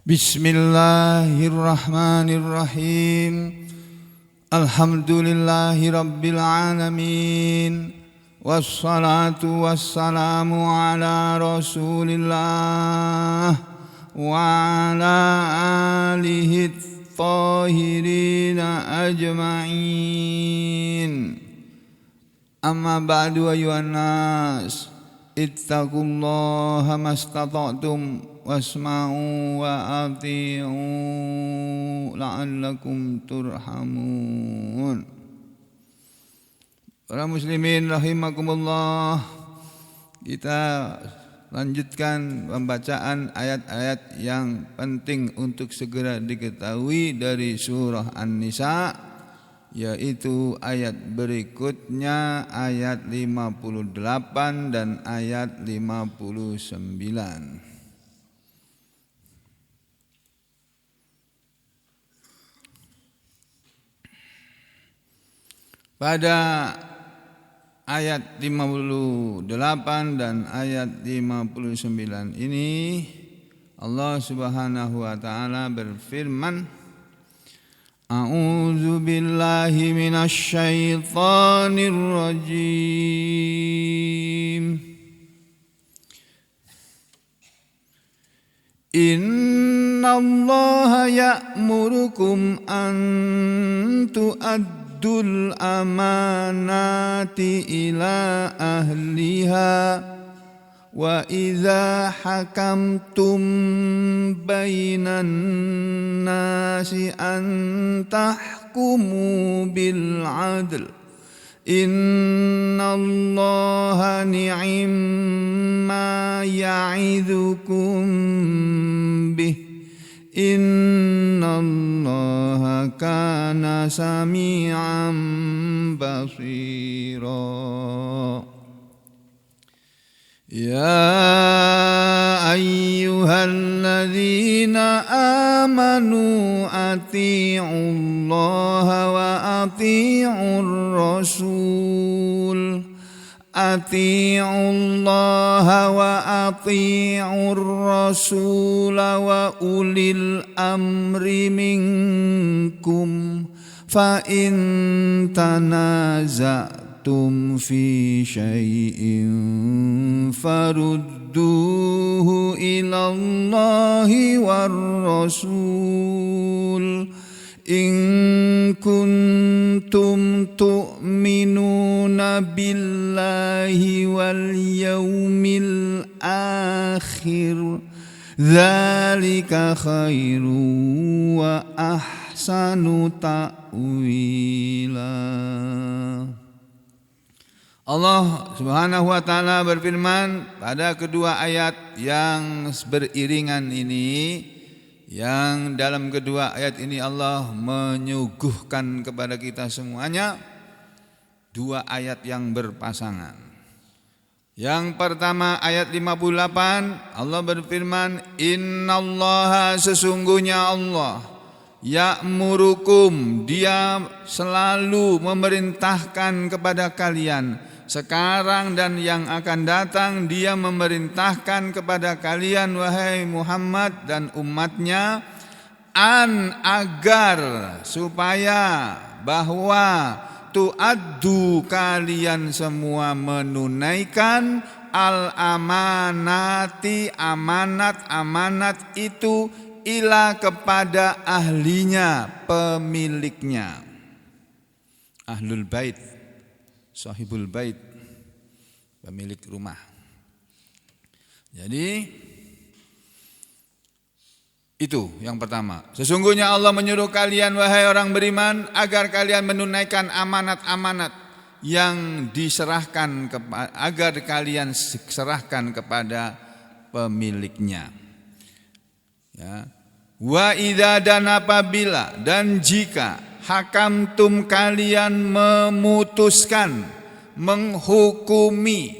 Bismillahirrahmanirrahim. Alhamdulillahi rabbil alamin. Wassalatu wassalamu ala rasulillah wa ala alihi tahirina ajma'in. Amma ba'du ayuhan nas, ittaqullaha mastata'tum wasma'u wa ati'u la'allakum turhamun. Para muslimin rahimakumullah, kita lanjutkan pembacaan ayat-ayat yang penting untuk segera diketahui dari surah An-Nisa, yaitu ayat berikutnya, ayat 58 dan ayat 59. Pada ayat 58 dan ayat 59 ini Allah Subhanahu wa taala berfirman, A'udzu billahi minasy syaithanir rajim. Innallaha ya'murukum an tu'addul amanati ila ahliha wa idza hakamtum bainan nasi an tahkumu bil adl innallaha ni'ma ya'idzukum bih innallaha kana sami'an basira. Ya ayyuhalladzina amanu ati'ullaha wa ati'ur rasul. Ati'ullaha wa ati'ur rasul wa ulil amri minkum fa in tanaza'tum fi syai'in farudduhu ila Allahi war rasul in kuntum tu'minuna billahi wal yawmil akhir dzalika khairu wa ahsanu ta'wila. Allah Subhanahu wa taala berfirman pada kedua ayat yang beriringan ini, yang dalam kedua ayat ini Allah menyuguhkan kepada kita semuanya dua ayat yang berpasangan. Yang pertama ayat 58, Allah berfirman, Innallaha, sesungguhnya Allah, ya'murukum, dia selalu memerintahkan kepada kalian. Sekarang dan yang akan datang dia memerintahkan kepada kalian wahai Muhammad dan umatnya, agar supaya bahwa tu'addu, kalian semua menunaikan al-amanati, amanat itu ila kepada ahlinya, pemiliknya, ahlul bait, sahibul bait, pemilik rumah. Jadi itu yang pertama. Sesungguhnya Allah menyuruh kalian wahai orang beriman agar kalian menunaikan amanat-amanat yang diserahkan agar kalian serahkan kepada pemiliknya. Ya. Wa idza, dan apabila, dan jika hakamtum, kalian memutuskan, menghukumi,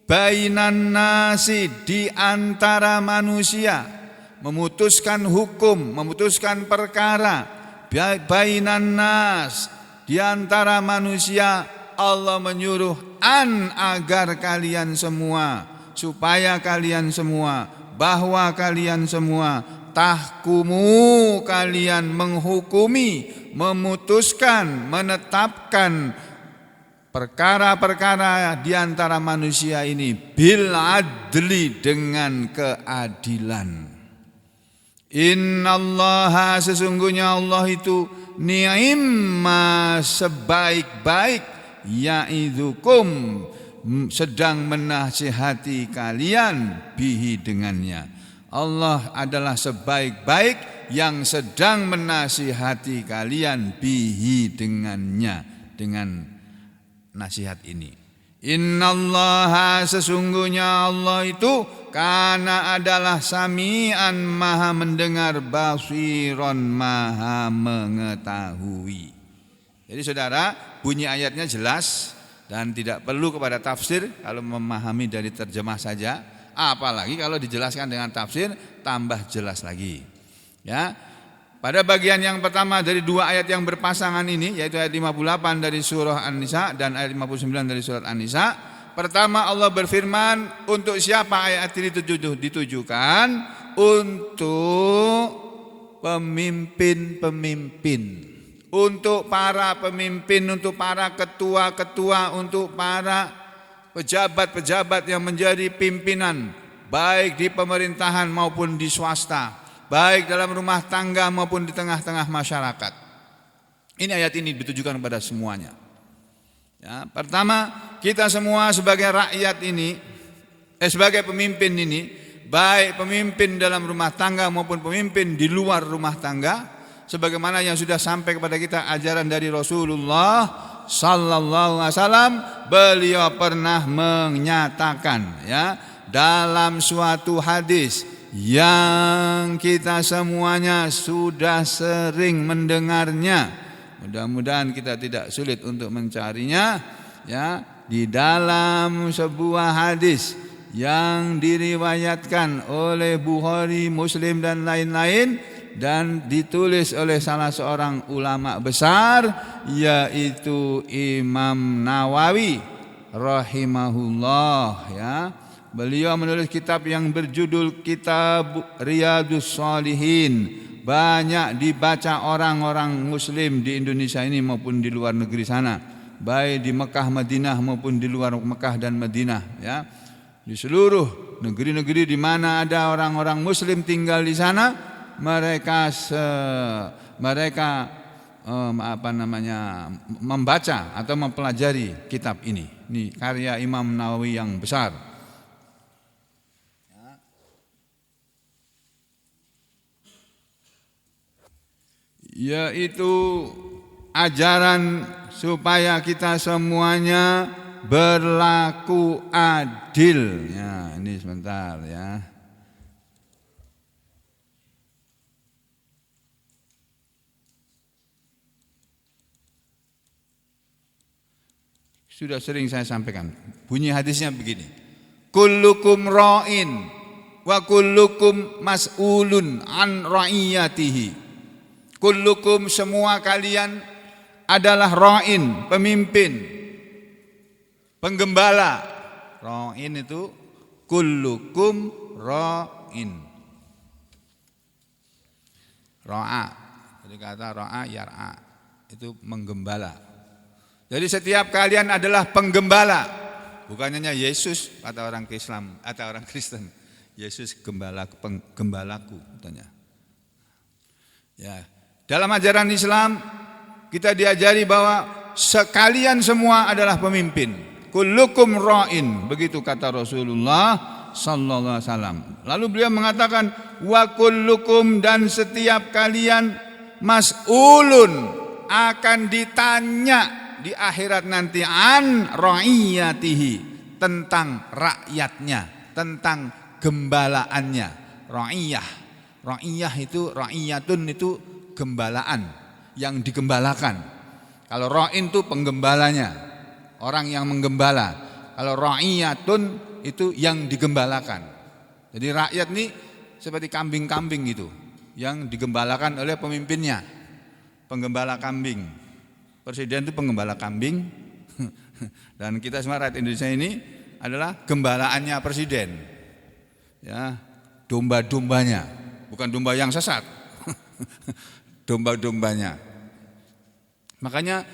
bainan nasi, di antara manusia, memutuskan hukum, memutuskan perkara, bainan nas, di antara manusia, Allah menyuruh agar kalian semua, supaya kalian semua, bahwa kalian semua tahkumu kalian menghukumi, memutuskan, menetapkan perkara-perkara di antara manusia ini bil adli, dengan keadilan. Innallaha, sesungguhnya Allah itu ni'imma, sebaik-baik, ya'idzukum, sedang menasihati kalian, bihi, dengannya. Allah adalah sebaik-baik yang sedang menasihati kalian, bihi, dengannya, dengan nasihat ini. Innallaha, sesungguhnya Allah itu kana adalah sami'an, maha mendengar, basiron, maha mengetahui. Jadi saudara, bunyi ayatnya jelas dan tidak perlu kepada tafsir kalau memahami dari terjemah saja. Apalagi kalau dijelaskan dengan tafsir tambah jelas lagi. Ya. Pada bagian yang pertama dari dua ayat yang berpasangan ini, yaitu ayat 58 dari surah An-Nisa dan ayat 59 dari surat An-Nisa. Pertama Allah berfirman, untuk siapa ayat ini ditujukan? Untuk pemimpin-pemimpin, untuk para pemimpin, untuk para ketua-ketua, untuk para pejabat-pejabat yang menjadi pimpinan, baik di pemerintahan maupun di swasta, baik dalam rumah tangga maupun di tengah-tengah masyarakat. Ini ayat ini ditujukan kepada semuanya. Ya, pertama, kita semua sebagai rakyat ini, sebagai pemimpin ini, baik pemimpin dalam rumah tangga maupun pemimpin di luar rumah tangga, sebagaimana yang sudah sampai kepada kita ajaran dari Rasulullah sallallahu alaihi wasallam, beliau pernah menyatakan, ya, dalam suatu hadis yang kita semuanya sudah sering mendengarnya, mudah-mudahan kita tidak sulit untuk mencarinya, ya, di dalam sebuah hadis yang diriwayatkan oleh Bukhari, Muslim dan lain-lain, dan ditulis oleh salah seorang ulama besar, yaitu Imam Nawawi rahimahullah, ya. Beliau menulis kitab yang berjudul Kitab Riyadhus Shalihin. Banyak dibaca orang-orang muslim di Indonesia ini maupun di luar negeri sana, baik di Mekah, Madinah maupun di luar Mekah dan Madinah, ya. Di seluruh negeri-negeri di mana ada orang-orang muslim tinggal di sana, mereka membaca atau mempelajari kitab ini. Ini karya Imam Nawawi yang besar. Yaitu ajaran supaya kita semuanya berlaku adil. Ya, ini sebentar, ya. Sudah sering saya sampaikan. Bunyi hadisnya begini. Kullukum ra'in wa kullukum mas'ulun an ra'iyatihi. Kullukum, semua kalian adalah ra'in, pemimpin, penggembala. Ra'in itu kullukum ra'in. Ra'a, jadi kata ra'a yar'a, itu menggembala. Jadi setiap kalian adalah penggembala. Bukan hanya Yesus kata orang Islam atau orang Kristen. Yesus penggembalaku katanya. Ya. Dalam ajaran Islam kita diajari bahwa sekalian semua adalah pemimpin. Kullukum ra'in, begitu kata Rasulullah sallallahu alaihi wasallam. Lalu beliau mengatakan wa kullukum, dan setiap kalian mas'ulun, akan ditanya di akhirat nanti an ra'iyatihi, tentang rakyatnya, tentang gembalaannya. Ra'iyah itu, ra'iyatun itu gembalaan, yang digembalakan. Kalau ra'in itu penggembalanya, orang yang menggembala. Kalau ra'iyatun itu yang digembalakan. Jadi rakyat ini seperti kambing-kambing gitu, yang digembalakan oleh pemimpinnya. Penggembala kambing. Presiden itu penggembala kambing. Dan kita semua rakyat Indonesia ini adalah gembalaannya presiden. Ya, domba-dombanya. bukan domba yang sesat. Domba-dombanya. Makanya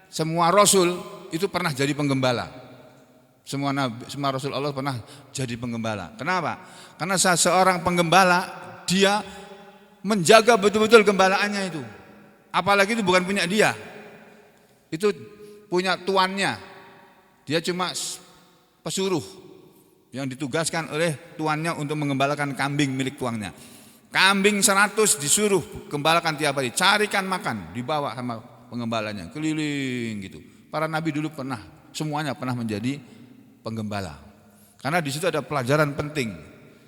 semua rasul itu pernah jadi penggembala. Semua nabi, semua rasul Allah pernah jadi penggembala. Kenapa? Karena seorang penggembala dia menjaga betul-betul gembalaannya itu. Apalagi itu bukan punya dia. Itu punya tuannya. Dia cuma pesuruh yang ditugaskan oleh tuannya untuk mengembalakan kambing milik tuannya. Kambing 100 disuruh gembalakan tiap hari, carikan makan, dibawa sama penggembalanya, keliling gitu. Para nabi dulu pernah, semuanya pernah menjadi penggembala. Karena di situ ada pelajaran penting.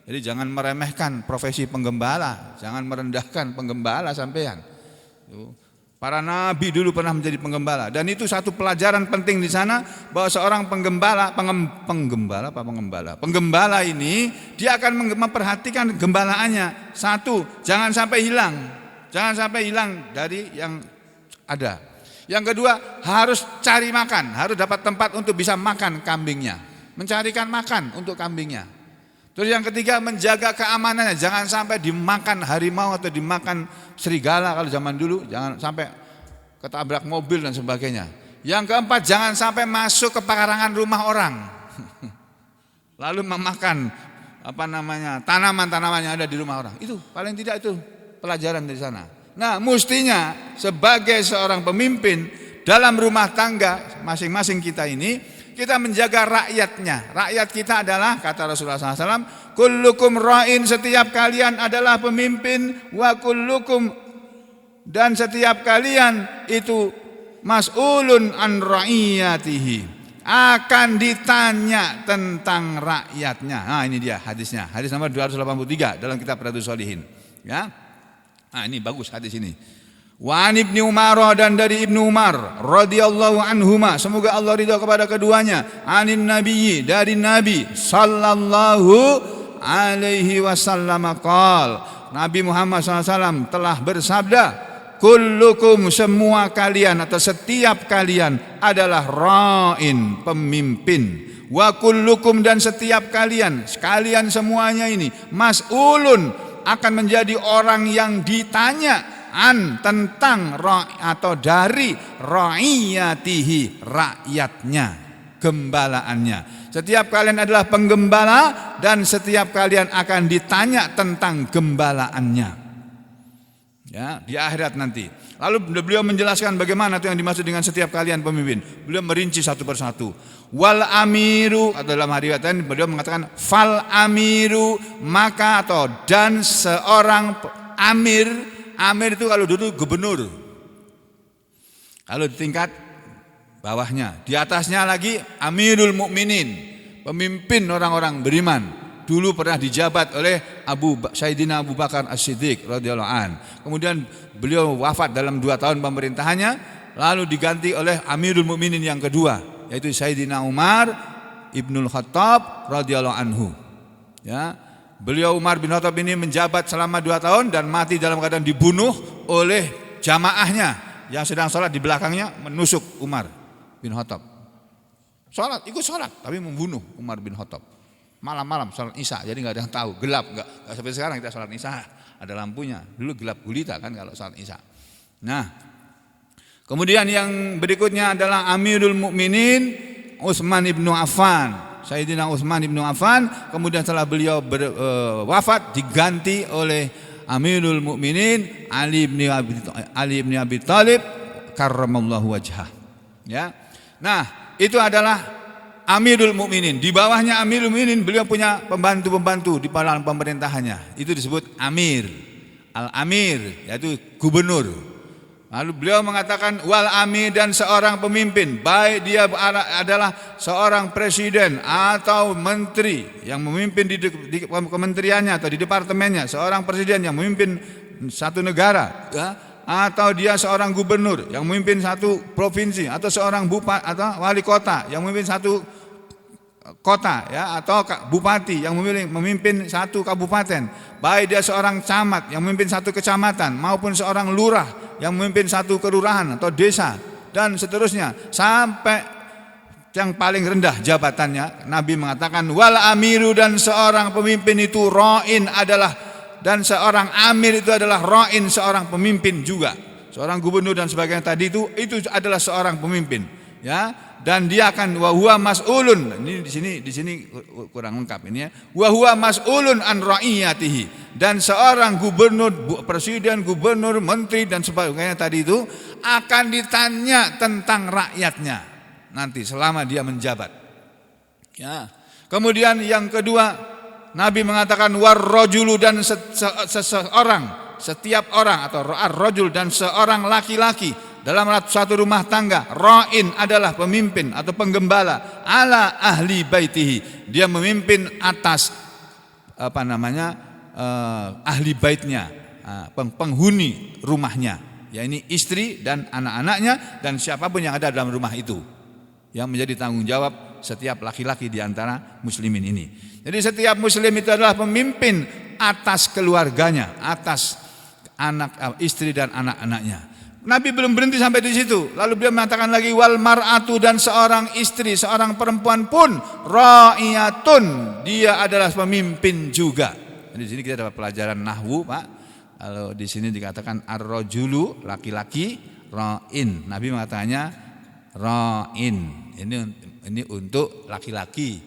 Jadi jangan meremehkan profesi penggembala, jangan merendahkan penggembala sampean. Para nabi dulu pernah menjadi penggembala, dan itu satu pelajaran penting di sana bahwa seorang penggembala ini dia akan memperhatikan gembalaannya. Satu, jangan sampai hilang dari yang ada. Yang kedua, harus cari makan, harus dapat tempat untuk bisa makan kambingnya, mencarikan makan untuk kambingnya. Terus yang ketiga, menjaga keamanannya, jangan sampai dimakan harimau atau dimakan serigala kalau zaman dulu, jangan sampai ketabrak mobil dan sebagainya. Yang keempat, jangan sampai masuk ke pekarangan rumah orang lalu memakan tanaman-tanaman yang ada di rumah orang. Itu paling tidak itu pelajaran dari sana. Nah, mestinya sebagai seorang pemimpin dalam rumah tangga masing-masing kita ini, kita menjaga rakyatnya. Rakyat kita adalah, kata Rasulullah SAW, kullukum ra'in, setiap kalian adalah pemimpin, wa kullukum, dan setiap kalian itu mas'ulun an ra'iyatihi, akan ditanya tentang rakyatnya. Nah, ini dia hadisnya, hadis nomor 283 dalam kitab Riyadhus Shalihin. Ya, nah ini bagus hadis ini. Wa an Ibnu Umar, dan dari Ibnu Umar radhiyallahu anhuma, semoga Allah ridha kepada keduanya, anin nabiyyi, dari Nabi sallallahu alaihi wasallam qol, Nabi Muhammad SAW telah bersabda, kullukum, semua kalian atau setiap kalian adalah ra'in, pemimpin, wa kullukum, dan setiap kalian, sekalian semuanya ini, mas'ulun, akan menjadi orang yang ditanya tentang atau dari ra'iyatihi, rakyatnya, gembalaannya. Setiap kalian adalah penggembala dan setiap kalian akan ditanya tentang gembalaannya, ya, di akhirat nanti. Lalu beliau menjelaskan bagaimana itu yang dimaksud dengan setiap kalian pemimpin. Beliau merinci satu persatu. Wal amiru, atau dalam riwayat lain beliau mengatakan fal amiru, maka atau dan seorang amir. Amir itu kalau dulu gubernur, kalau di tingkat bawahnya, di atasnya lagi Amirul Mukminin, pemimpin orang-orang beriman. Dulu pernah dijabat oleh Sayyidina Abu Bakar As-Siddiq radhiyallahu an. Kemudian beliau wafat dalam 2 tahun pemerintahannya, lalu diganti oleh Amirul Mukminin yang kedua, yaitu Sayyidina Umar Ibnul Khattab radhiyallahu anhu. Ya. Beliau Umar bin Khattab ini menjabat selama 2 tahun dan mati dalam keadaan dibunuh oleh jamaahnya yang sedang sholat di belakangnya, menusuk Umar bin Khattab. Ikut sholat tapi membunuh Umar bin Khattab. Malam-malam sholat isya, jadi nggak ada yang tahu, gelap, nggak seperti sekarang kita sholat isya ada lampunya. Dulu gelap gulita kan kalau sholat isya. Nah, kemudian yang berikutnya adalah Amirul Mukminin Utsman ibnu Affan. Sayyidina Utsman ibnu Affan, kemudian setelah beliau wafat diganti oleh Amirul Mukminin Ali bin Abi Thalib karramallahu wajhah. Ya. Nah, itu adalah Amirul Mukminin. Di bawahnya Amirul Mukminin beliau punya pembantu-pembantu di dalam pemerintahannya. Itu disebut amir. Al-amir, yaitu gubernur. Lalu beliau mengatakan wal amir, dan seorang pemimpin, baik dia adalah seorang presiden atau menteri yang memimpin di kementeriannya atau di departemennya, seorang presiden yang memimpin satu negara, ya, atau dia seorang gubernur yang memimpin satu provinsi, atau seorang bupati atau wali kota yang memimpin satu kota, ya, atau bupati yang memimpin satu kabupaten, baik dia seorang camat yang memimpin satu kecamatan maupun seorang lurah yang memimpin satu kelurahan atau desa dan seterusnya sampai yang paling rendah jabatannya. Nabi mengatakan wal amiru, dan seorang pemimpin itu ra'in, adalah dan seorang amir itu adalah ra'in, seorang pemimpin juga. Seorang gubernur dan sebagainya tadi itu adalah seorang pemimpin, ya. Dan dia akan wa huwa mas'ulun. Ini di sini kurang lengkap ini ya. Wa huwa mas'ulun an ra'iyatihi. Dan seorang gubernur, presiden, gubernur, menteri dan sebagainya tadi itu akan ditanya tentang rakyatnya nanti selama dia menjabat. Ya. Kemudian yang kedua, Nabi mengatakan warrajulu, dan seseorang, setiap orang, atau ar-rajul, dan seorang laki-laki dalam satu rumah tangga, ra'in adalah pemimpin atau penggembala, ala ahli baitihi, dia memimpin atas ahli baitnya, penghuni rumahnya, ya ini istri dan anak-anaknya dan siapapun yang ada dalam rumah itu, yang menjadi tanggung jawab setiap laki-laki di antara muslimin ini. Jadi setiap muslim itu adalah pemimpin atas keluarganya, atas anak, istri dan anak-anaknya. Nabi belum berhenti sampai di situ. Lalu beliau mengatakan lagi wal mar'atu, dan seorang istri, seorang perempuan pun ra'iyatun, dia adalah pemimpin juga. Di sini kita dapat pelajaran nahwu, Pak. Kalau di sini dikatakan ar-rajulu, laki-laki, ra'in. Nabi mengatakannya ra'in. Ini untuk laki-laki,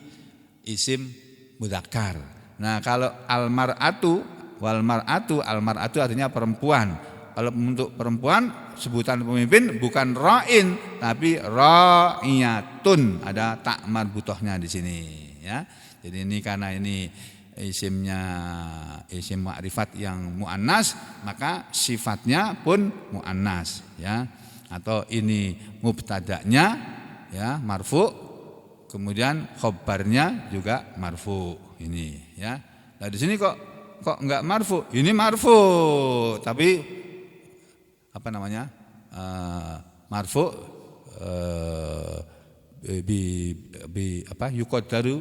isim mudzakkar. Nah, kalau al-mar'atu wal mar'atu, al-mar'atu artinya perempuan. Kalau untuk perempuan sebutan pemimpin bukan ra'in tapi ra'iyatun, ada tak marbutohnya di sini ya. Jadi ini karena ini isimnya isim ma'rifat yang muannas, maka sifatnya pun muannas ya. Atau ini mubtada'nya ya marfu, kemudian khobarnya juga marfu ini ya. Nah di sini kok enggak marfu? Ini marfu tapi marfu yuqaddaru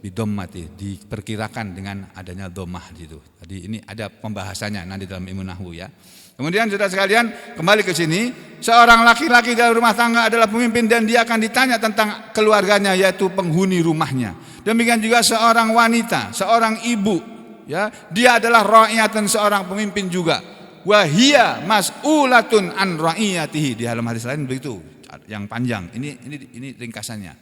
bidommati, diperkirakan dengan adanya dhammah gitu. Tadi ini ada pembahasannya nanti dalam ilmu nahwu ya. Kemudian saudara sekalian, kembali ke sini, seorang laki-laki dalam rumah tangga adalah pemimpin dan dia akan ditanya tentang keluarganya, yaitu penghuni rumahnya. Demikian juga seorang wanita, seorang ibu ya, dia adalah ra'iyatan, seorang pemimpin juga. Wa hiya mas'ulatun an ra'iyatihi, di dalam hadis lain begitu yang panjang. Ini ringkasannya.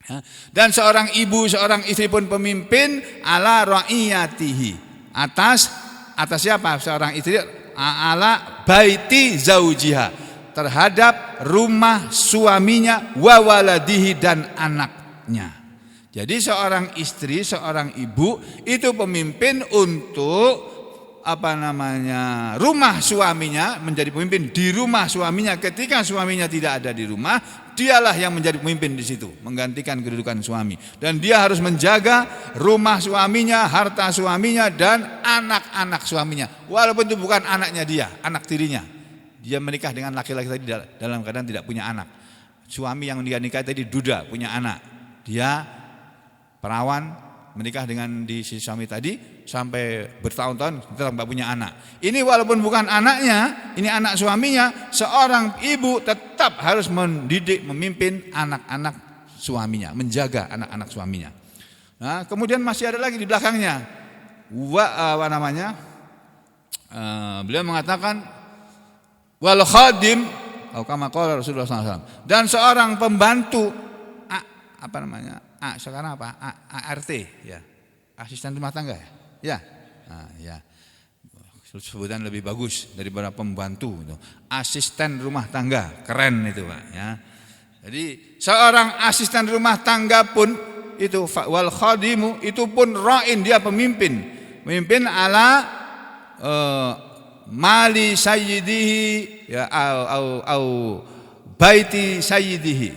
Ya. Dan seorang ibu, seorang istri pun pemimpin ala ra'iyatihi, atas siapa? Seorang istri ala baiti zaujiha, terhadap rumah suaminya, wa waladihi, dan anaknya. Jadi seorang istri, seorang ibu itu pemimpin untuk rumah suaminya, menjadi pemimpin di rumah suaminya. Ketika suaminya tidak ada di rumah, dialah yang menjadi pemimpin di situ, menggantikan kedudukan suami. Dan dia harus menjaga rumah suaminya, harta suaminya, dan anak-anak suaminya. Walaupun itu bukan anaknya dia, anak tirinya. Dia menikah dengan laki-laki tadi dalam keadaan tidak punya anak. Suami yang dia nikahi tadi duda, punya anak. Dia perawan, menikah dengan si suami tadi sampai bertahun-tahun tetap tidak punya anak. Ini walaupun bukan anaknya, ini anak suaminya, seorang ibu tetap harus mendidik, memimpin anak-anak suaminya, menjaga anak-anak suaminya. Nah, kemudian masih ada lagi di belakangnya. Beliau mengatakan wal khadim, kama qala Rasulullah SAW, dan seorang pembantu, sekarang ART ya, asisten rumah tangga ya. Ya. Sebutan lebih bagus daripada pembantu itu. Asisten rumah tangga, keren itu Pak ya. Jadi seorang asisten rumah tangga pun itu wal khadimu itu pun ra'in, dia pemimpin ala mali sayyidihi ya, au baiti sayyidihi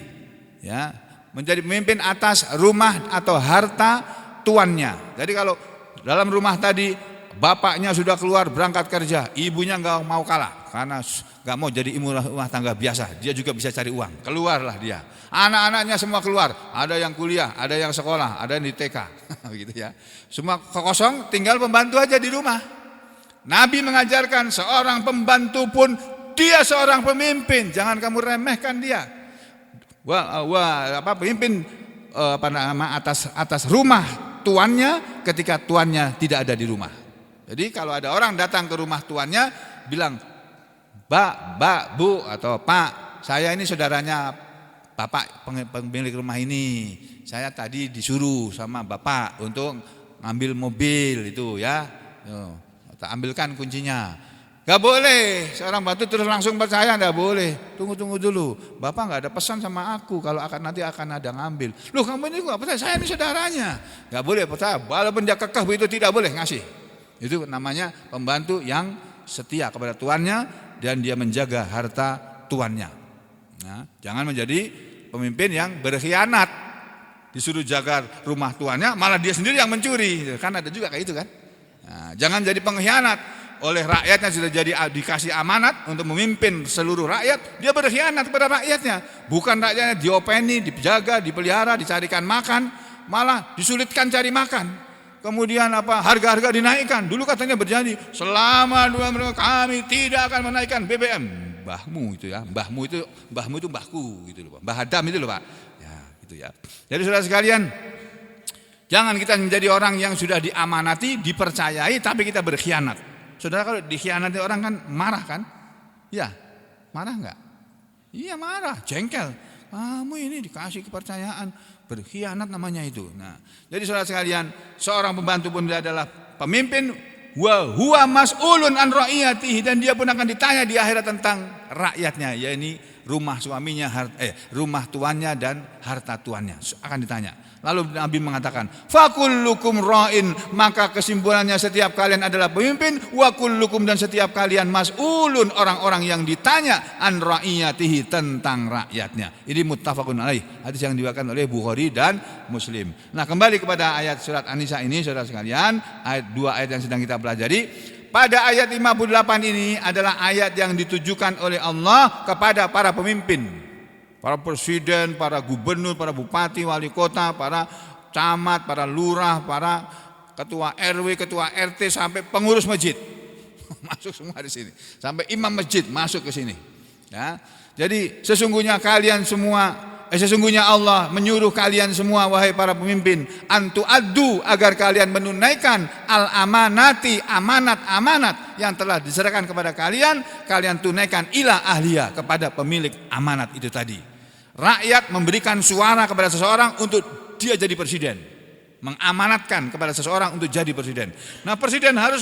ya, menjadi pemimpin atas rumah atau harta tuannya. Jadi kalau dalam rumah tadi bapaknya sudah keluar berangkat kerja, ibunya nggak mau kalah karena nggak mau jadi ibu rumah tangga biasa, dia juga bisa cari uang, keluarlah dia. Anak-anaknya semua keluar, ada yang kuliah, ada yang sekolah, ada yang di TK, gitu ya. Semua kosong, tinggal pembantu aja di rumah. Nabi mengajarkan seorang pembantu pun dia seorang pemimpin, jangan kamu remehkan dia. Pemimpin atas rumah tuannya ketika tuannya tidak ada di rumah. Jadi kalau ada orang datang ke rumah tuannya bilang, Mbak, Bu atau Pak, saya ini saudaranya Bapak pemilik rumah ini. Saya tadi disuruh sama Bapak untuk ngambil mobil itu ya. Ambilkan kuncinya. Gak boleh seorang bantu terus langsung percaya, gak boleh. Tunggu dulu. Bapak gak ada pesan sama aku kalau nanti akan ada ngambil. Loh, kamu ini gak percaya, saya ini saudaranya. Gak boleh percaya, walaupun dia kekeh begitu tidak boleh ngasih. Itu namanya pembantu yang setia kepada tuannya dan dia menjaga harta tuannya. Nah, jangan menjadi pemimpin yang berkhianat. Disuruh jaga rumah tuannya, malah dia sendiri yang mencuri. Kan ada juga kayak itu kan. Nah, jangan jadi pengkhianat. Oleh rakyatnya sudah jadi dikasih amanat untuk memimpin seluruh rakyat, dia berkhianat kepada rakyatnya. Bukan rakyatnya diopeni, dijaga, dipelihara, dicarikan makan, malah disulitkan cari makan. Kemudian harga-harga dinaikkan. Dulu katanya berjanji selama 2 tahun kami tidak akan menaikkan BBM. Mbahmu itu ya, mbahmu itu mbahku gitu loh, Mbah Adam itu loh Pak. Ya, gitu ya. Jadi saudara sekalian, jangan kita menjadi orang yang sudah diamanati, dipercayai tapi kita berkhianat. Saudara, kalau dikhianati orang kan marah kan? Ya, marah enggak? Iya marah, jengkel. Kamu ini dikasih kepercayaan, berkhianat namanya itu. Nah, jadi saudara sekalian, seorang pembantu pun dia adalah pemimpin, wa huwa mas'ulun an ra'iyatihi, dan dia pun akan ditanya di akhirat tentang rakyatnya, yakni rumah suaminya, rumah tuannya dan harta tuannya akan ditanya. Lalu Nabi mengatakan, fakullukum ra'in, maka kesimpulannya setiap kalian adalah pemimpin, wa kullukum, dan setiap kalian mas'ulun, orang-orang yang ditanya an ra'iyatihi, tentang rakyatnya. Ini muttafaqun alaih, hadis yang diriwayatkan oleh Bukhari dan Muslim. Nah, kembali kepada ayat surat An-Nisa ini saudara sekalian, dua ayat yang sedang kita pelajari. Pada ayat 58 ini adalah ayat yang ditujukan oleh Allah kepada para pemimpin. Para presiden, para gubernur, para bupati, wali kota, para camat, para lurah, para ketua RW, ketua RT, sampai pengurus masjid. Masuk semua di sini. Sampai imam masjid masuk ke sini. Ya. Jadi sesungguhnya Allah menyuruh kalian semua, wahai para pemimpin, antu addu, agar kalian menunaikan al-amanati, amanat-amanat yang telah diserahkan kepada kalian, kalian tunaikan ila ahliya, kepada pemilik amanat itu tadi. Rakyat memberikan suara kepada seseorang untuk dia jadi presiden, mengamanatkan kepada seseorang untuk jadi presiden. Nah, presiden harus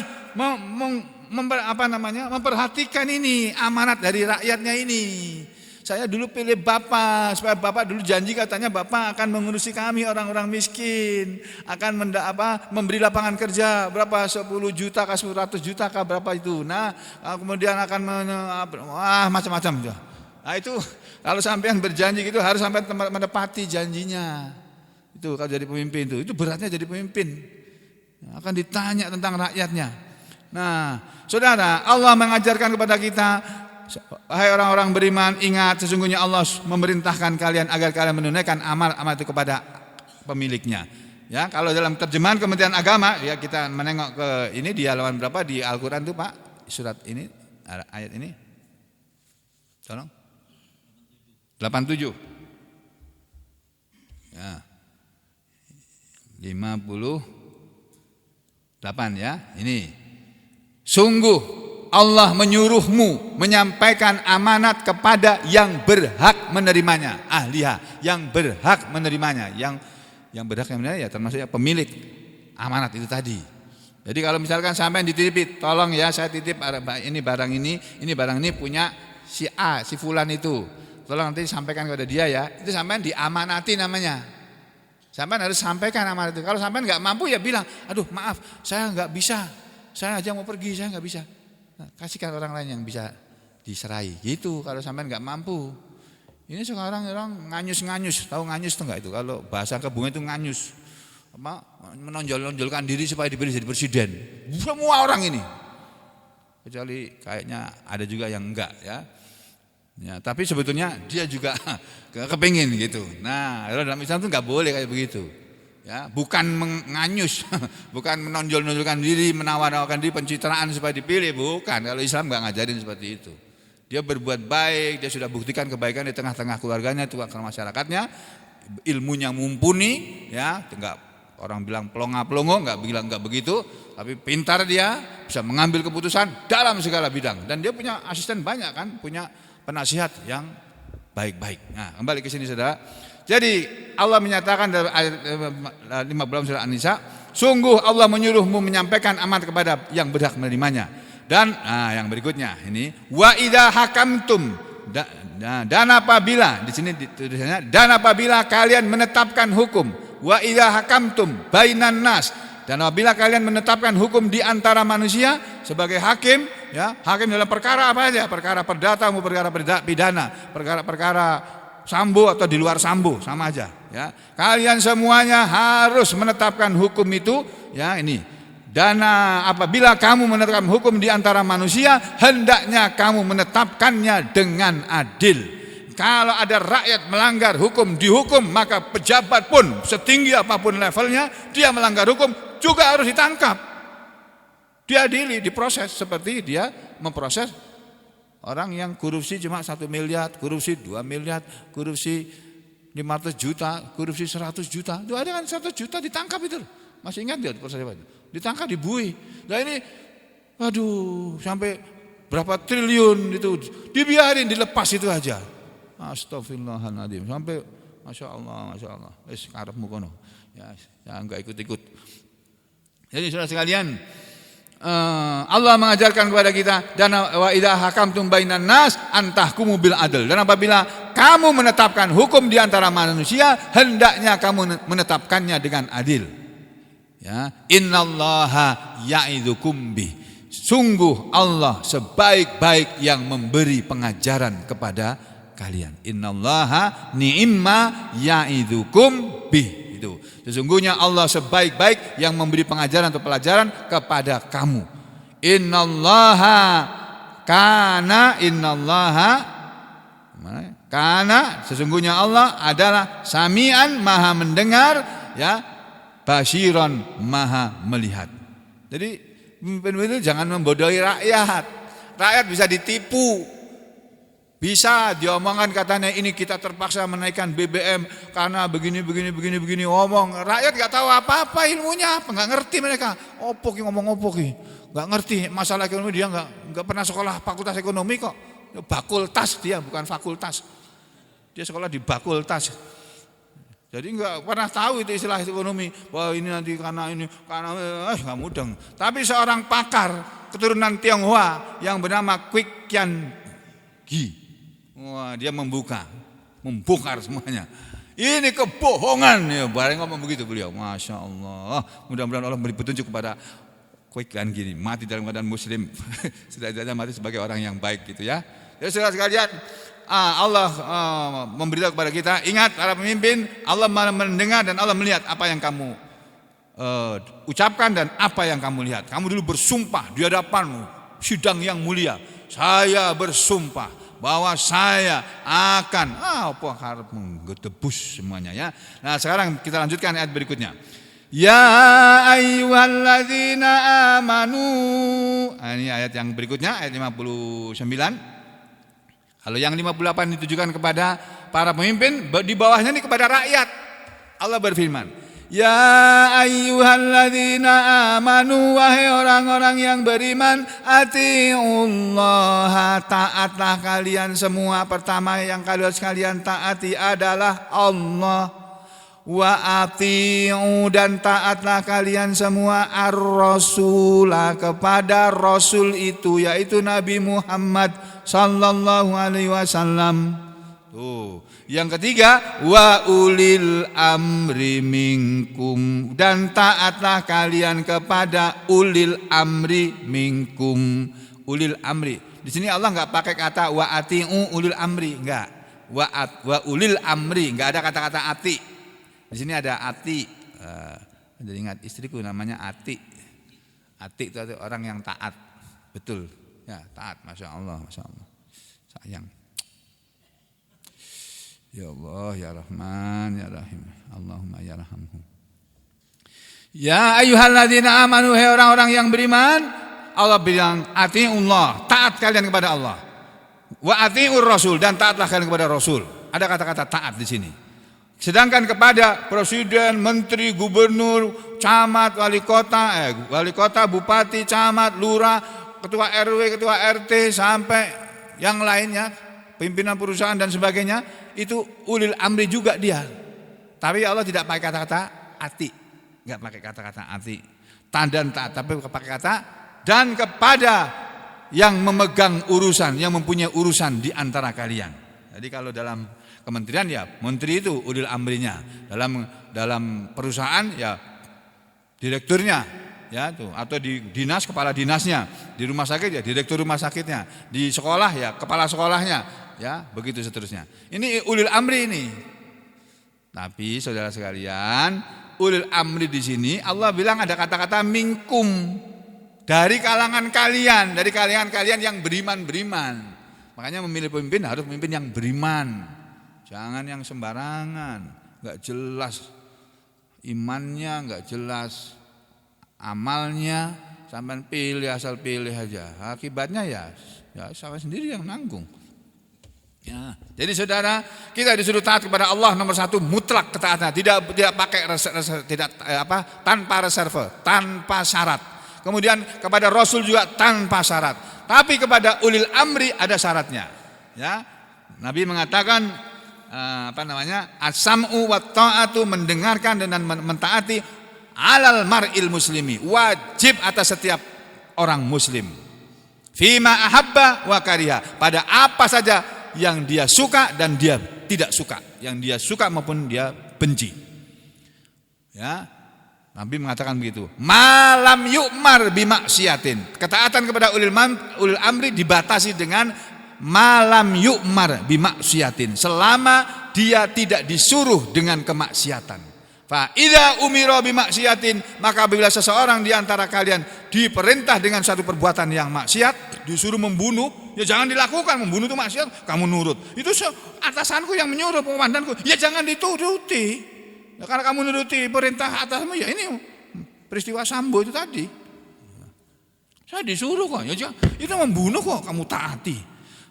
memperhatikan ini amanat dari rakyatnya ini. Saya dulu pilih Bapak supaya Bapak dulu janji katanya Bapak akan mengurusi kami orang-orang miskin, akan memberi lapangan kerja berapa, 10 juta kah, 100 juta kah, berapa itu. Nah, kemudian akan macam-macam. Nah, itu kalau sampean berjanji gitu harus sampai menepati janjinya. Itu kalau jadi pemimpin itu beratnya jadi pemimpin. Akan ditanya tentang rakyatnya. Nah, saudara, Allah mengajarkan kepada kita, wahai orang-orang beriman, ingat sesungguhnya Allah memerintahkan kalian agar kalian menunaikan amal itu kepada pemiliknya. Ya, kalau dalam terjemahan Kementerian Agama, ya kita menengok ke ini di halaman berapa di Al-Qur'an itu, Pak? Surat ini, ayat ini. Tolong. 87. Ya. 58 ya. Ini. Sungguh Allah menyuruhmu menyampaikan amanat kepada yang berhak menerimanya, ahliha, yang berhak menerimanya, yang berhak menerimanya ya termasuk pemilik amanat itu tadi. Jadi kalau misalkan sampai dititip, tolong ya saya titip ini barang ini punya si A, si fulan itu. Tolong nanti sampaikan kepada dia ya. Itu sampean diamanati namanya. Sampean harus sampaikan amanat itu. Kalau sampean enggak mampu ya bilang, "Aduh, maaf, saya enggak bisa. Saya aja mau pergi, saya enggak bisa." Nah, kasihkan orang lain yang bisa diserai. Gitu kalau sampean enggak mampu. Ini sekarang orang nganyus-nganyus. Tahu nganyus itu enggak itu? Kalau bahasa kebun itu nganyus. Menonjol-nonjolkan diri supaya dipilih jadi presiden. Semua orang ini. Kecuali kayaknya ada juga yang enggak ya. Ya, tapi sebetulnya dia juga kepingin gitu. Nah, dalam Islam itu nggak boleh kayak begitu. Ya, bukan menganyus, bukan menonjol-nonjolkan diri, menawar-nawarkan diri, pencitraan supaya dipilih, bukan. Kalau Islam nggak ngajarin seperti itu. Dia berbuat baik, dia sudah buktikan kebaikan di tengah-tengah keluarganya, tengah masyarakatnya, ilmunya mumpuni, ya, enggak Orang bilang pelongo-pelongo, nggak bilang nggak begitu, tapi pintar dia, bisa mengambil keputusan dalam segala bidang. Dan dia punya asisten banyak kan, punya penasihat yang baik-baik. Nah, kembali ke sini saudara. Jadi Allah menyatakan dalam ayat 50 surah An-Nisa, sungguh Allah menyuruhmu menyampaikan amanat kepada yang berhak menerimanya. Dan yang berikutnya ini, wa idza hakamtum, dan apabila di sini tulisannya, dan apabila kalian menetapkan hukum, wa idza hakamtum bainan nas, dan apabila kalian menetapkan hukum di antara manusia sebagai hakim, ya, hakim dalam perkara apa aja, perkara perdata maupun perkara pidana, perkara sambo atau di luar sambo, sama aja, ya. Kalian semuanya harus menetapkan hukum itu, ya ini. Dan apabila kamu menetapkan hukum di antara manusia, hendaknya kamu menetapkannya dengan adil. Kalau ada rakyat melanggar hukum, dihukum, maka pejabat pun setinggi apapun levelnya, dia melanggar hukum juga harus ditangkap, diadili, diproses seperti dia memproses orang yang korupsi cuma 1 miliar, korupsi 2 miliar, korupsi 500 juta, korupsi 100 juta. Itu ada kan 100 juta ditangkap itu. Masih ingat dia proses apa itu? Ditangkap, dibuih. Nah ini aduh, sampai berapa triliun itu dibiarin, dilepas itu aja. Astagfirullahaladzim, sampai masya Allah, karepmu kono, ya enggak ikut-ikut. Jadi saudara sekalian, Allah mengajarkan kepada kita, dan wa idza hakamtum bainan nas antahkumu bil adl, dan apabila kamu menetapkan hukum di antara manusia, hendaknya kamu menetapkannya dengan adil. Ya, innallaha ya'idzukum bih. Sungguh Allah sebaik-baik yang memberi pengajaran kepada kalian. Innallaha ni'ma ya'idzukum bih. Itu. Sesungguhnya Allah sebaik-baik yang memberi pengajaran atau pelajaran kepada kamu. Innallaha karena sesungguhnya Allah adalah sami'an, maha mendengar, ya, basiron, maha melihat. Jadi pemimpin itu jangan membodohi rakyat. Rakyat bisa ditipu, bisa diomongkan katanya ini kita terpaksa menaikkan BBM karena begini ngomong. Rakyat gak tahu apa-apa ilmunya, nggak ngerti mereka. Opok ngomong opok, nggak ngerti masalah ekonomi, dia nggak pernah sekolah fakultas ekonomi kok. Bakultas dia, bukan fakultas. Dia sekolah di bakultas. Jadi nggak pernah tahu itu istilah ekonomi. Wah ini nanti karena nggak mudeng. Tapi seorang pakar keturunan Tionghoa yang bernama Kwik Kian Gi, wah dia membongkar semuanya. Ini kebohongan, ya bareng ngomong begitu beliau. Masya Allah. Mudah-mudahan Allah beri petunjuk kepada Kwik Kian Gi, mati dalam keadaan muslim, setidaknya mati sebagai orang yang baik gitu ya. Jadi saudara sekalian, Allah memberitahu kepada kita, ingat para pemimpin, Allah mendengar dan Allah melihat apa yang kamu ucapkan dan apa yang kamu lihat. Kamu dulu bersumpah di hadapan sidang yang mulia, saya bersumpah bahwa saya akan harap menggedebus semuanya ya. Nah sekarang kita lanjutkan ayat berikutnya. Ya ayyuhalladzina amanu. Ini ayat yang berikutnya, ayat 59. Kalau yang 58 ditujukan kepada para pemimpin, di bawahnya ini kepada rakyat. Allah berfirman, ya ayyuhalladzina amanu, wahai orang-orang yang beriman, atiullaha, taatlah kalian semua. Pertama yang kalian taati adalah Allah. Wa atiu, dan taatlah kalian semua ar-rasulah, kepada rasul itu, yaitu Nabi Muhammad sallallahu alaihi wasallam. Tuh. Yang ketiga, wa ulil amri minkum, dan taatlah kalian kepada ulil amri minkum. Ulil amri. Di sini Allah enggak pakai kata wa atiu ulil amri, enggak. Wa ulil amri, enggak ada kata-kata ati. Di sini ada Ati. Jadi ingat istriku namanya Ati. Ati itu orang yang taat. Betul. Ya, taat. Masya Allah, Masya Allah. Sayang. Ya Allah, ya Rahman, ya Rahim. Allahumma ya Rahamhu. Ya ayyuhalladzina amanu, hai orang-orang yang beriman. Allah bilang, ati'ullah, taat kalian kepada Allah. Wa ati'ur rasul, dan taatlah kalian kepada Rasul. Ada kata-kata taat di sini. Sedangkan kepada presiden, menteri, gubernur, camat, wali kota, bupati, camat, lurah, ketua RW, ketua RT, sampai yang lainnya, pimpinan perusahaan dan sebagainya, itu ulil amri juga dia. Tapi Allah tidak pakai kata-kata ati, enggak pakai kata-kata ati, dan taat, tapi pakai kata dan kepada yang memegang urusan, yang mempunyai urusan di antara kalian. Jadi kalau dalam kementerian ya menteri itu ulil amrinya, dalam perusahaan ya direkturnya, ya tuh, atau di dinas kepala dinasnya, di rumah sakit ya direktur rumah sakitnya, di sekolah ya kepala sekolahnya, ya begitu seterusnya. Ini ulil amri ini. Tapi saudara sekalian, ulil amri di sini Allah bilang ada kata-kata minkum, dari kalangan kalian yang beriman. Makanya memilih pemimpin harus pemimpin yang beriman. Jangan yang sembarangan, enggak jelas imannya, enggak jelas amalnya, sampai pilih asal pilih aja. Akibatnya ya sama sendiri yang nanggung. Ya, jadi saudara, kita disuruh taat kepada Allah nomor satu mutlak ketaatan, tidak pakai tanpa reserve, tanpa syarat. Kemudian kepada Rasul juga tanpa syarat. Tapi kepada ulil amri ada syaratnya. Ya, Nabi mengatakan as-sam'u wa ta'atu, mendengarkan dan mentaati alal mar'il muslimi, wajib atas setiap orang muslim. Fima ahabba wa kariha, pada apa saja yang dia suka dan dia tidak suka, yang dia suka maupun dia benci. Ya, Nabi mengatakan begitu. Malam yu'mar bimaksiatin, ketaatan kepada ulil amri dibatasi dengan malam yu'mar bimaksiatin, selama dia tidak disuruh dengan kemaksiatan. Fa idza umira bimaksiatin, maka apabila seseorang di antara kalian diperintah dengan satu perbuatan yang maksiat, disuruh membunuh, ya jangan dilakukan. Membunuh itu maksiat, kamu nurut. Itu atasanku yang menyuruh, komandanku, ya jangan dituruti. Ya, karena kamu nuruti perintah atasmu, ya ini peristiwa Sambo itu tadi. Saya disuruh kok, ya itu membunuh kok kamu taati.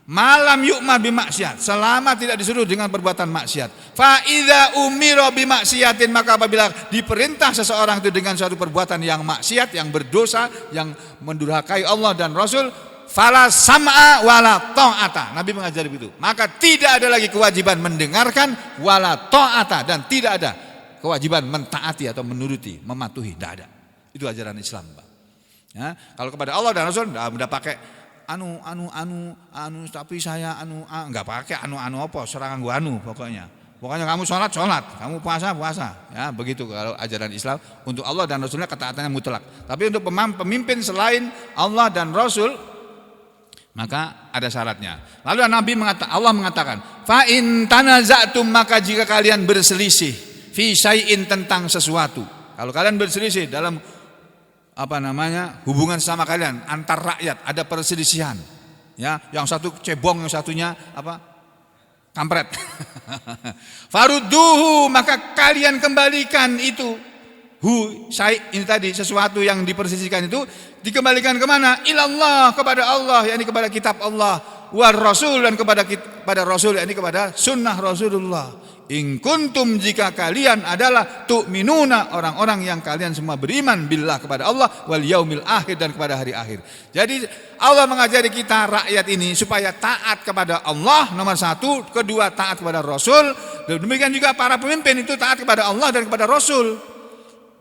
Malam yu'mar bimaksiat, selama tidak disuruh dengan perbuatan maksiat. Fa idza umira bimaksiatin, maka apabila diperintah seseorang itu dengan suatu perbuatan yang maksiat, yang berdosa, yang mendurhakai Allah dan Rasul, fala sam'a wala ta'ata. Nabi mengajari begitu. Maka tidak ada lagi kewajiban mendengarkan wala ta'ata, dan tidak ada kewajiban mentaati atau menuruti, mematuhi, tidak ada. Itu ajaran Islam, Pak. Ya, kalau kepada Allah dan Rasul tidak pakai anu tapi saya enggak pakai anu apa serangan gua pokoknya kamu sholat, kamu puasa, ya begitu. Kalau ajaran Islam untuk Allah dan Rasulnya ketaatannya mutlak. Tapi untuk pemimpin selain Allah dan Rasul maka ada syaratnya. Lalu Allah mengatakan, fa in tanaza'tum, maka jika kalian berselisih fi syai'in, tentang sesuatu. Kalau kalian berselisih dalam hubungan sama kalian antar rakyat, ada perselisihan, ya, yang satu cebong, yang satunya kampret. Farudduhu, maka kalian kembalikan itu ini tadi, sesuatu yang diperselisihkan itu dikembalikan kemana? Ilallah, kepada Allah, yakni kepada kitab Allah, war Rasul, dan kepada Rasul, yakni kepada sunnah Rasulullah. In kuntum, jika kalian adalah tu'minuna, orang-orang yang kalian semua beriman billah, kepada Allah, wal yaumil akhir, dan kepada hari akhir. Jadi Allah mengajari kita rakyat ini supaya taat kepada Allah nomor satu, kedua taat kepada Rasul. Demikian juga para pemimpin itu taat kepada Allah dan kepada Rasul.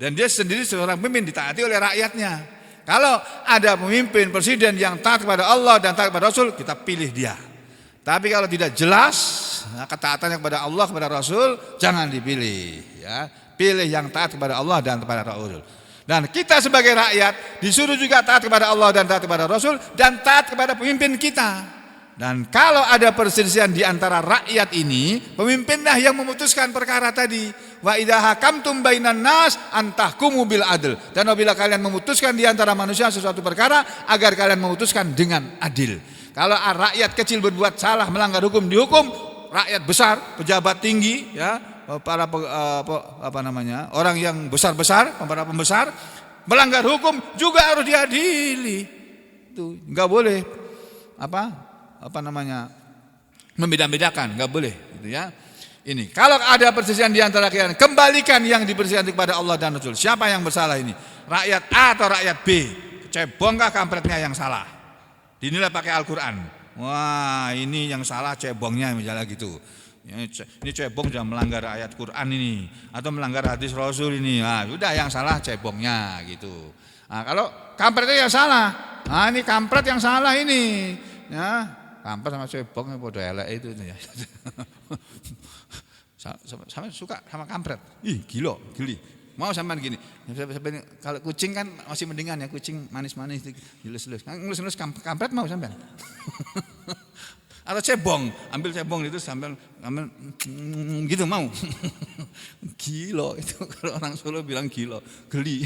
Dan dia sendiri seorang pemimpin ditaati oleh rakyatnya. Kalau ada pemimpin presiden yang taat kepada Allah dan taat kepada Rasul, kita pilih dia. Tapi kalau tidak jelas ketaatannya kepada Allah, kepada Rasul, jangan dipilih, ya. Pilih yang taat kepada Allah dan kepada Rasul. Dan kita sebagai rakyat disuruh juga taat kepada Allah dan taat kepada Rasul, dan taat kepada pemimpin kita. Dan kalau ada perselisihan di antara rakyat ini, pemimpinlah yang memutuskan perkara tadi. Wa idza hakamtum bainan nas antahkumu bil adl. Dan apabila kalian memutuskan di antara manusia sesuatu perkara, agar kalian memutuskan dengan adil. Kalau rakyat kecil berbuat salah, melanggar hukum, dihukum. Rakyat besar, pejabat tinggi, ya, para orang yang besar-besar, para pembesar, melanggar hukum juga harus diadili. Itu enggak boleh membeda-bedakan, enggak boleh, gitu ya. Ini kalau ada perselisihan di antara kalian, kembalikan yang diperselisihan kepada Allah dan Rasul. Siapa yang bersalah ini? Rakyat A atau rakyat B? Cebongkah kampretnya yang salah? Dinilai pakai Al-Quran. Wah, ini yang salah cebongnya misalnya gitu. Ini cebong sudah melanggar ayat Quran ini atau melanggar hadis Rasul ini. Nah, sudah yang salah cebongnya gitu. Nah, kalau kampretnya yang salah, nah ini kampret yang salah ini. Ya, kampret sama cebong bodoh elek itu ya. Sama suka sama kampret. Ih, geli. Mau sampean gini. Kalau kucing kan masih mendingan ya, kucing manis-manis dilus-lus. Ngelus-ngelus kampret mau sampean. Atau cebong, ambil cebong itu sambil ambil gitu mau. Gilo itu kalau orang Solo bilang gilo, geli.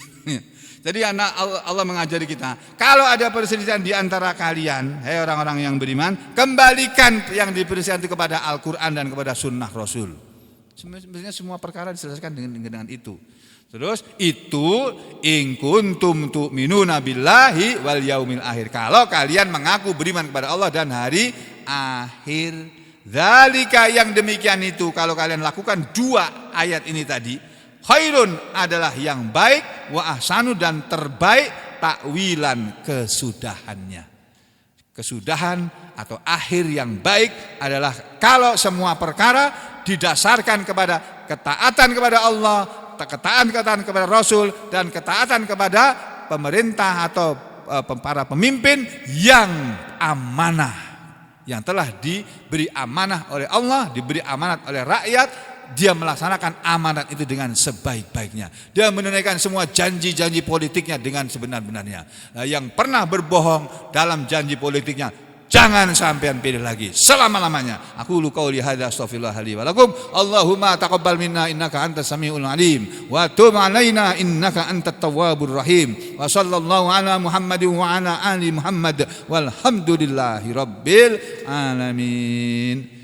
Jadi Allah mengajari kita, kalau ada perselisihan di antara kalian, hai orang-orang yang beriman, kembalikan yang diperselisihkan itu kepada Al-Qur'an dan kepada sunnah Rasul. Sebenarnya semua perkara diselesaikan dengan itu. Terus itu in kuntum tu'minuna billahi wal yaumil akhir. Kalau kalian mengaku beriman kepada Allah dan hari akhir. Dzalika yang demikian itu kalau kalian lakukan dua ayat ini tadi, khairun adalah yang baik, wa ahsanu dan terbaik, takwilan kesudahannya. Kesudahan atau akhir yang baik adalah kalau semua perkara didasarkan kepada ketaatan kepada Allah, ketaatan kepada Rasul, dan ketaatan kepada pemerintah atau para pemimpin yang amanah, yang telah diberi amanah oleh Allah, diberi amanat oleh rakyat. Dia melaksanakan amanat itu dengan sebaik-baiknya. Dia menunaikan semua janji-janji politiknya dengan sebenar-benarnya. Yang pernah berbohong dalam janji politiknya, jangan sampean pilih lagi selama-lamanya. Aku qauli hadza astaghfirullah li wa lakum. Allahumma taqabbal minna innaka antas samiul alim wa tub alaina innaka antat tawwabur rahim. Wa sallallahu ala Muhammadin wa ala ali Muhammad walhamdulillahi rabbil alamin.